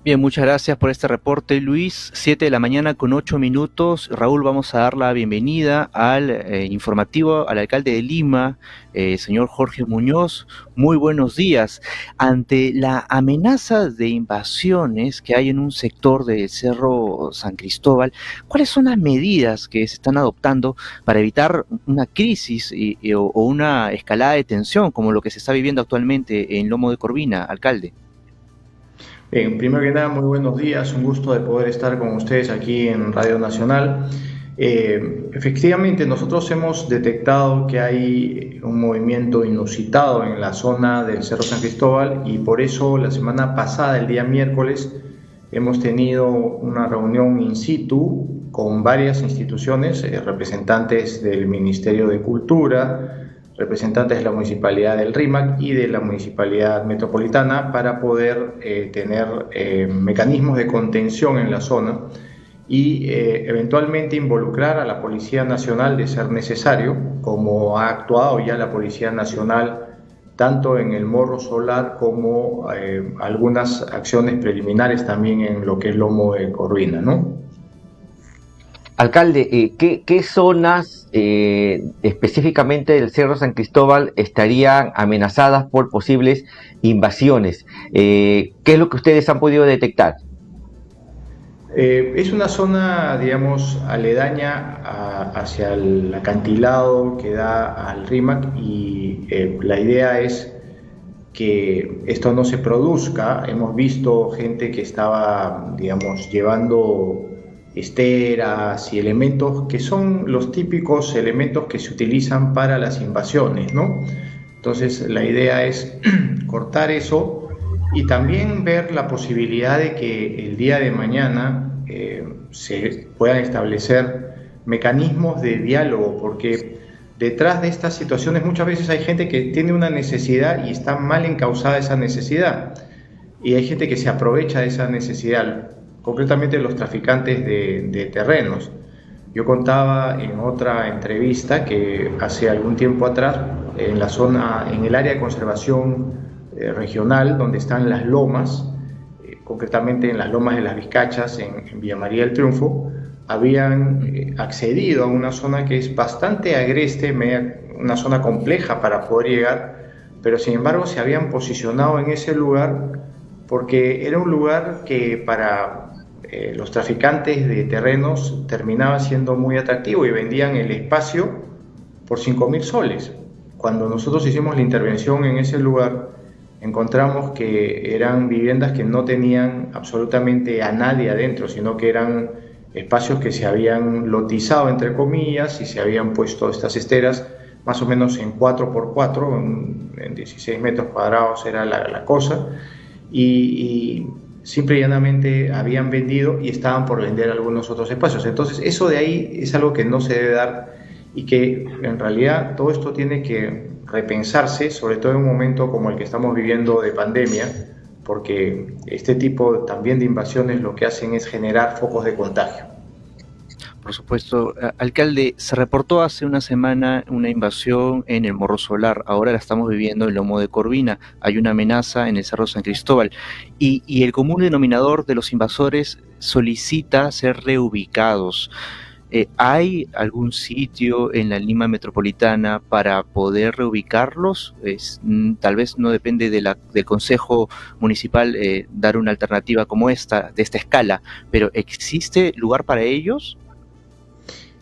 Bien, muchas gracias por este reporte, Luis. 7 de la mañana con 8 minutos. Raúl, vamos a dar la bienvenida al informativo al alcalde de Lima, señor Jorge Muñoz. Muy buenos días. Ante la amenaza de invasiones que hay en un sector del Cerro San Cristóbal, ¿cuáles son las medidas que se están adoptando para evitar una crisis o una escalada de tensión como lo que se está viviendo actualmente en Lomo de Corvina, alcalde? Bien, primero que nada, muy buenos días, un gusto de poder estar con ustedes aquí en Radio Nacional. Efectivamente, nosotros hemos detectado que hay un movimiento inusitado en la zona del Cerro San Cristóbal y por eso la semana pasada, el día miércoles, hemos tenido una reunión in situ con varias instituciones, representantes del Ministerio de Cultura, representantes de la Municipalidad del RIMAC y de la Municipalidad Metropolitana para poder tener mecanismos de contención en la zona y eventualmente involucrar a la Policía Nacional de ser necesario, como ha actuado ya la Policía Nacional tanto en el Morro Solar como algunas acciones preliminares también en lo que es Lomo de Corvina, ¿no? Alcalde, ¿qué zonas específicamente del Cerro San Cristóbal estarían amenazadas por posibles invasiones? ¿Qué es lo que ustedes han podido detectar? Es una zona, digamos, aledaña hacia el acantilado que da al RIMAC y la idea es que esto no se produzca. Hemos visto gente que estaba, digamos, llevando esteras y elementos que son los típicos elementos que se utilizan para las invasiones, ¿no? Entonces la idea es cortar eso y también ver la posibilidad de que el día de mañana se puedan establecer mecanismos de diálogo, porque detrás de estas situaciones muchas veces hay gente que tiene una necesidad y está mal encauzada esa necesidad, y hay gente que se aprovecha de esa necesidad, concretamente los traficantes de terrenos. Yo contaba en otra entrevista que hace algún tiempo atrás, en la zona, en el área de conservación regional, donde están las lomas, concretamente en las lomas de las Vizcachas, en Villa María del Triunfo, habían accedido a una zona que es bastante agreste, una zona compleja para poder llegar, pero sin embargo se habían posicionado en ese lugar porque era un lugar que para los traficantes de terrenos terminaba siendo muy atractivo y vendían el espacio por 5.000 soles. Cuando nosotros hicimos la intervención en ese lugar, encontramos que eran viviendas que no tenían absolutamente a nadie adentro, sino que eran espacios que se habían lotizado, entre comillas, y se habían puesto estas esteras más o menos en 4x4, en 16 metros cuadrados era la cosa, y simple y llanamente habían vendido y estaban por vender algunos otros espacios. Entonces eso de ahí es algo que no se debe dar y que en realidad todo esto tiene que repensarse, sobre todo en un momento como el que estamos viviendo de pandemia, porque este tipo también de invasiones lo que hacen es generar focos de contagio. Por supuesto, alcalde, se reportó hace una semana una invasión en el Morro Solar, ahora la estamos viviendo en Lomo de Corvina, hay una amenaza en el Cerro San Cristóbal y el común denominador de los invasores solicita ser reubicados. ¿Hay algún sitio en la Lima metropolitana para poder reubicarlos? Tal vez no depende del Consejo Municipal dar una alternativa como esta, de esta escala, pero ¿existe lugar para ellos?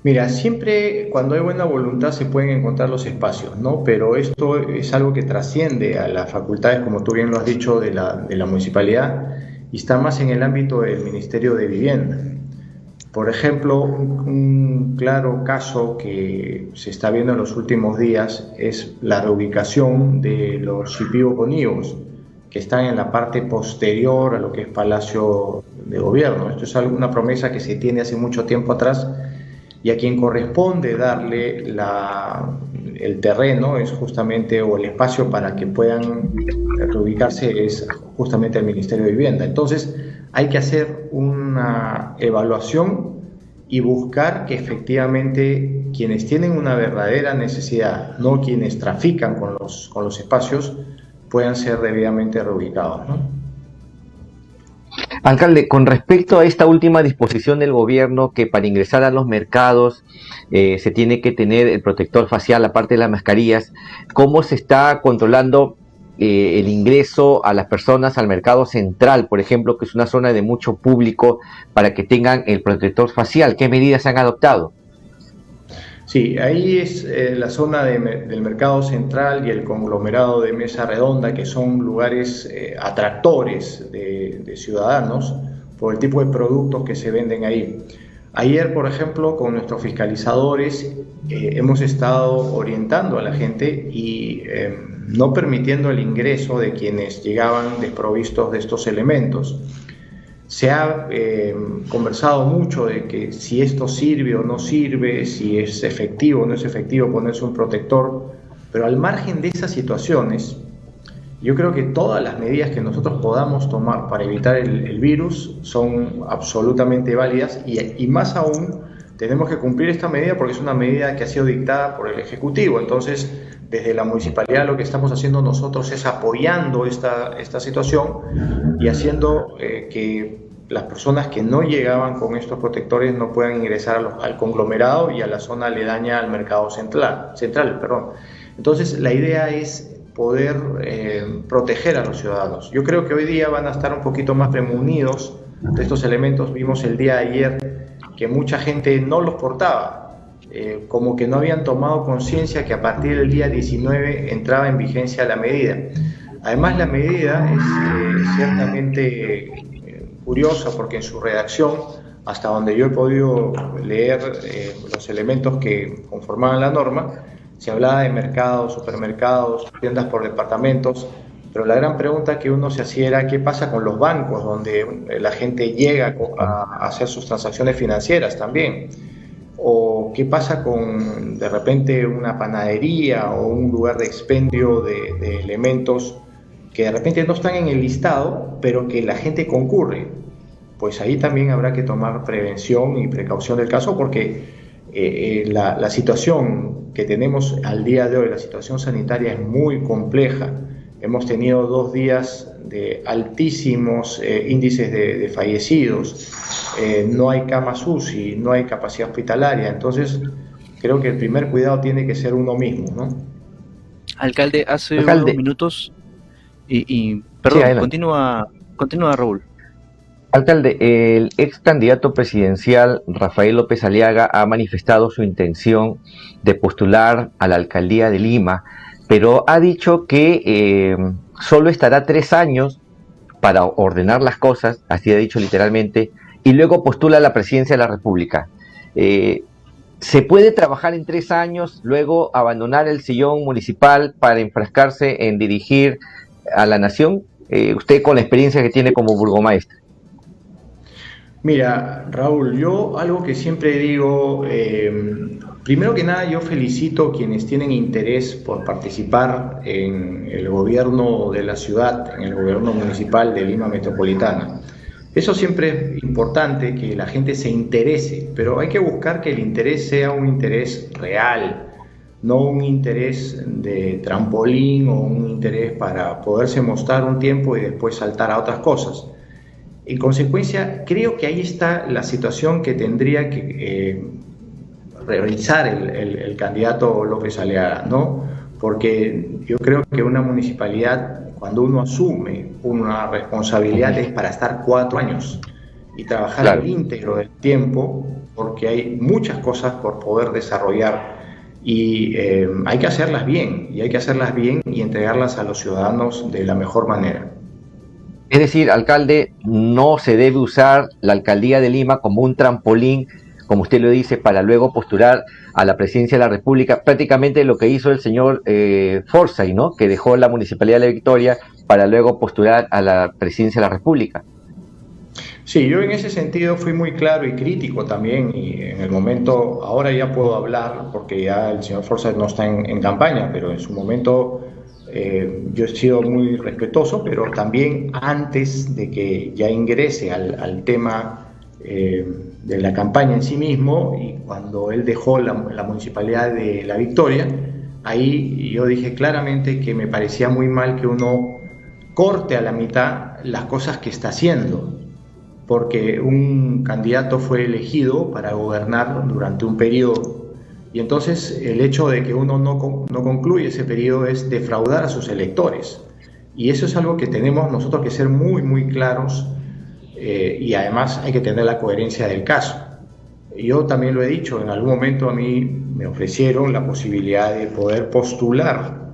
Mira, siempre cuando hay buena voluntad se pueden encontrar los espacios, ¿no? Pero esto es algo que trasciende a las facultades, como tú bien lo has dicho, de la municipalidad y está más en el ámbito del Ministerio de Vivienda. Por ejemplo, un claro caso que se está viendo en los últimos días es la reubicación de los Shipibo Conivos, que están en la parte posterior a lo que es Palacio de Gobierno. Esto es una promesa que se tiene hace mucho tiempo atrás y a quien corresponde darle el terreno es justamente, o el espacio para que puedan reubicarse es justamente el Ministerio de Vivienda. Entonces hay que hacer una evaluación y buscar que efectivamente quienes tienen una verdadera necesidad, no quienes trafican con los espacios, puedan ser debidamente reubicados, ¿no? Alcalde, con respecto a esta última disposición del gobierno que para ingresar a los mercados se tiene que tener el protector facial, aparte de las mascarillas, ¿cómo se está controlando el ingreso a las personas al mercado central, por ejemplo, que es una zona de mucho público, para que tengan el protector facial? ¿Qué medidas se han adoptado? Sí, ahí es la zona del mercado central y el conglomerado de Mesa Redonda, que son lugares atractores de ciudadanos por el tipo de productos que se venden ahí. Ayer, por ejemplo, con nuestros fiscalizadores hemos estado orientando a la gente y no permitiendo el ingreso de quienes llegaban desprovistos de estos elementos. Se ha conversado mucho de que si esto sirve o no sirve, si es efectivo o no es efectivo ponerse un protector, pero al margen de esas situaciones, yo creo que todas las medidas que nosotros podamos tomar para evitar el virus son absolutamente válidas y más aún tenemos que cumplir esta medida porque es una medida que ha sido dictada por el Ejecutivo. Entonces, desde la municipalidad lo que estamos haciendo nosotros es apoyando esta situación y haciendo que las personas que no llegaban con estos protectores no puedan ingresar al conglomerado y a la zona aledaña al mercado central. Entonces, la idea es poder proteger a los ciudadanos. Yo creo que hoy día van a estar un poquito más prevenidos de estos elementos. Vimos el día de ayer que mucha gente no los portaba, como que no habían tomado conciencia que a partir del día 19 entraba en vigencia la medida. Además, la medida es ciertamente curiosa porque en su redacción, hasta donde yo he podido leer los elementos que conformaban la norma, se hablaba de mercados, supermercados, tiendas por departamentos, pero la gran pregunta que uno se hacía era qué pasa con los bancos, donde la gente llega a hacer sus transacciones financieras también, o qué pasa con de repente una panadería o un lugar de expendio de elementos que de repente no están en el listado, pero que la gente concurre. Pues ahí también habrá que tomar prevención y precaución del caso porque la situación que tenemos al día de hoy, la situación sanitaria es muy compleja. Hemos tenido 2 días de altísimos índices de fallecidos, no hay camas UCI, no hay capacidad hospitalaria, entonces creo que el primer cuidado tiene que ser uno mismo, ¿no? Alcalde, hace unos minutos, perdón, sí, continúa Raúl. Alcalde, el ex candidato presidencial Rafael López Aliaga ha manifestado su intención de postular a la alcaldía de Lima, pero ha dicho que solo estará 3 años para ordenar las cosas, así ha dicho literalmente, y luego postula a la presidencia de la República. ¿Se puede trabajar en 3 años, luego abandonar el sillón municipal para enfrascarse en dirigir a la nación? Usted con la experiencia que tiene como burgomaestre. Mira, Raúl, yo algo que siempre digo, primero que nada yo felicito a quienes tienen interés por participar en el gobierno de la ciudad, en el gobierno municipal de Lima Metropolitana. Eso siempre es importante, que la gente se interese, pero hay que buscar que el interés sea un interés real, no un interés de trampolín o un interés para poderse mostrar un tiempo y después saltar a otras cosas. En consecuencia, creo que ahí está la situación que tendría que realizar el candidato López Aliaga, ¿no? Porque yo creo que una municipalidad, cuando uno asume una responsabilidad, es para estar 4 años y trabajar el íntegro del tiempo, porque hay muchas cosas por poder desarrollar y hay que hacerlas bien, y entregarlas a los ciudadanos de la mejor manera. Es decir, alcalde, no se debe usar la alcaldía de Lima como un trampolín, como usted lo dice, para luego postular a la presidencia de la República, prácticamente lo que hizo el señor Forsyth, ¿no? Que dejó la Municipalidad de La Victoria para luego postular a la presidencia de la República. Sí, yo en ese sentido fui muy claro y crítico también, y en el momento, ahora ya puedo hablar porque ya el señor Forsyth no está en campaña, pero en su momento yo he sido muy respetuoso, pero también antes de que ya ingrese al tema de la campaña en sí mismo, y cuando él dejó la Municipalidad de La Victoria, ahí yo dije claramente que me parecía muy mal que uno corte a la mitad las cosas que está haciendo. porque un candidato fue elegido para gobernar durante un periodo. Y entonces el hecho de que uno no concluye ese periodo es defraudar a sus electores. Y eso es algo que tenemos nosotros que ser muy, muy claros, y además hay que tener la coherencia del caso. Yo también lo he dicho, en algún momento a mí me ofrecieron la posibilidad de poder postular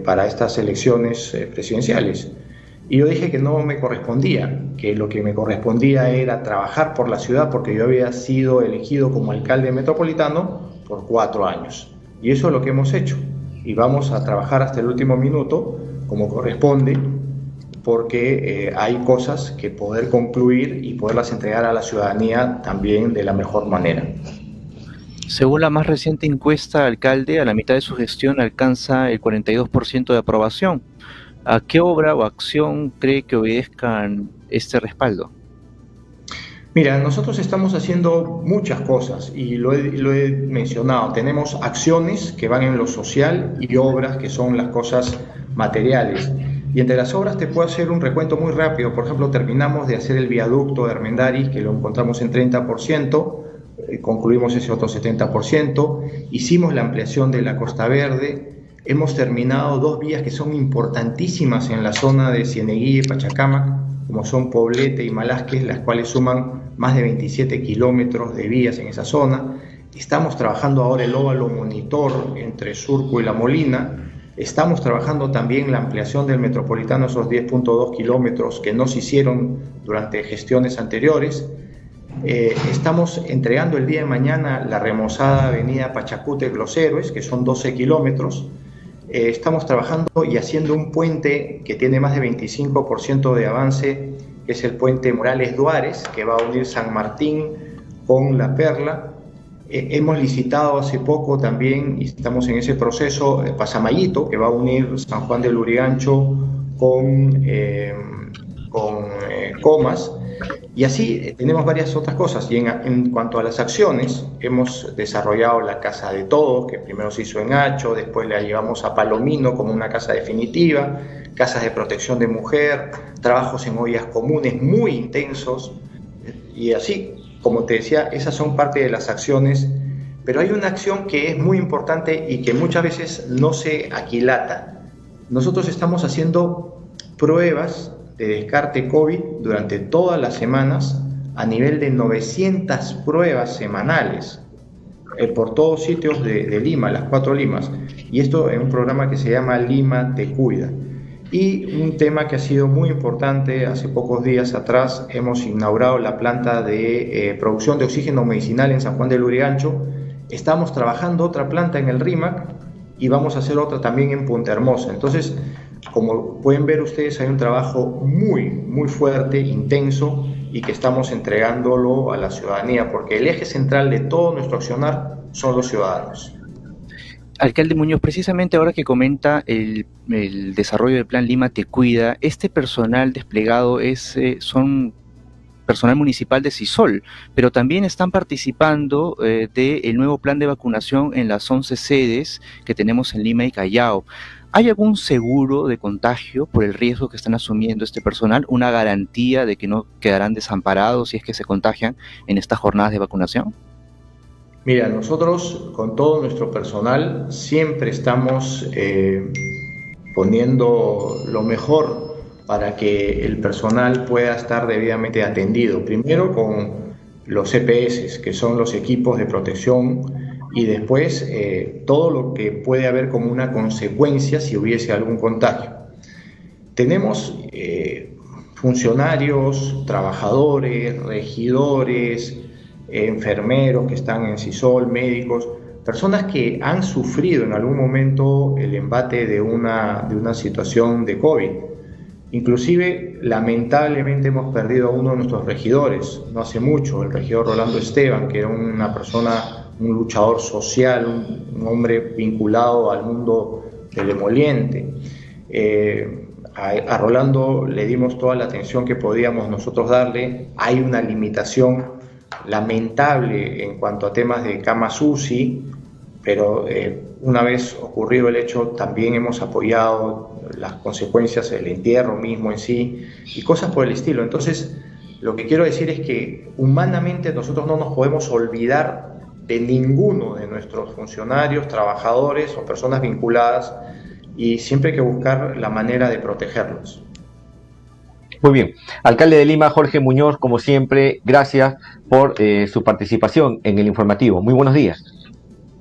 para estas elecciones presidenciales. Y yo dije que no me correspondía, que lo que me correspondía era trabajar por la ciudad, porque yo había sido elegido como alcalde metropolitano por 4 años. Y eso es lo que hemos hecho. Y vamos a trabajar hasta el último minuto, como corresponde, porque hay cosas que poder concluir y poderlas entregar a la ciudadanía también de la mejor manera. Según la más reciente encuesta, alcalde, a la mitad de su gestión alcanza el 42% de aprobación. ¿A qué obra o acción cree que obedezcan este respaldo? Mira, nosotros estamos haciendo muchas cosas y lo he mencionado. Tenemos acciones que van en lo social y obras que son las cosas materiales. Y entre las obras te puedo hacer un recuento muy rápido. Por ejemplo, terminamos de hacer el viaducto de Armendáriz, que lo encontramos en 30%, concluimos ese otro 70%, hicimos la ampliación de la Costa Verde, hemos terminado 2 vías que son importantísimas en la zona de Cieneguilla y Pachacamac, como son Poblete y Malásquez, las cuales suman más de 27 kilómetros de vías en esa zona. Estamos trabajando ahora el óvalo monitor entre Surco y La Molina. Estamos trabajando también la ampliación del metropolitano, esos 10.2 kilómetros que no se hicieron durante gestiones anteriores. Estamos entregando el día de mañana la remozada avenida Pachacútec-Los Héroes, que son 12 kilómetros. Estamos trabajando y haciendo un puente que tiene más de 25% de avance, que es el puente Morales-Duárez, que va a unir San Martín con La Perla. Hemos licitado hace poco también, y estamos en ese proceso, Pasamayito, que va a unir San Juan del Lurigancho con Comas. Y así tenemos varias otras cosas. Y en cuanto a las acciones, hemos desarrollado la Casa de Todos, que primero se hizo en Hacho, después la llevamos a Palomino como una casa definitiva, casas de protección de mujer, trabajos en ollas comunes muy intensos. Y así, como te decía, esas son parte de las acciones. Pero hay una acción que es muy importante y que muchas veces no se aquilata. Nosotros estamos haciendo pruebas de descarte COVID durante todas las semanas a nivel de 900 pruebas semanales por todos sitios de Lima, las 4 Limas, y esto en un programa que se llama Lima Te Cuida. Y un tema que ha sido muy importante, hace pocos días atrás hemos inaugurado la planta de producción de oxígeno medicinal en San Juan del Lurigancho. Estamos trabajando otra planta en el RIMAC y vamos a hacer otra también en Punta Hermosa. Entonces, como pueden ver ustedes, hay un trabajo muy, muy fuerte, intenso, y que estamos entregándolo a la ciudadanía, porque el eje central de todo nuestro accionar son los ciudadanos. Alcalde Muñoz, precisamente ahora que comenta el desarrollo del Plan Lima Te Cuida, este personal desplegado son personal municipal de CISOL, pero también están participando del nuevo plan de vacunación en las 11 sedes que tenemos en Lima y Callao. ¿Hay algún seguro de contagio por el riesgo que están asumiendo este personal? ¿Una garantía de que no quedarán desamparados si es que se contagian en estas jornadas de vacunación? Mira, nosotros con todo nuestro personal siempre estamos poniendo lo mejor para que el personal pueda estar debidamente atendido. Primero con los EPS, que son los equipos de protección, y después todo lo que puede haber como una consecuencia si hubiese algún contagio. Tenemos funcionarios, trabajadores, regidores, enfermeros que están en CISOL, médicos, personas que han sufrido en algún momento el embate de una situación de COVID. Inclusive, lamentablemente, hemos perdido a uno de nuestros regidores, no hace mucho, el regidor Rolando Esteban, que era una persona, un luchador social, un hombre vinculado al mundo del emoliente. A Rolando le dimos toda la atención que podíamos nosotros darle. Hay una limitación lamentable en cuanto a temas de camas UCI, pero una vez ocurrido el hecho también hemos apoyado las consecuencias del entierro mismo en sí y cosas por el estilo. Entonces Lo que quiero decir es que humanamente nosotros no nos podemos olvidar de ninguno de nuestros funcionarios, trabajadores o personas vinculadas, y siempre hay que buscar la manera de protegerlos. Muy bien. Alcalde de Lima, Jorge Muñoz, como siempre, gracias por su participación en el informativo. Muy buenos días.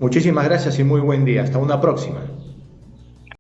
Muchísimas gracias y muy buen día. Hasta una próxima.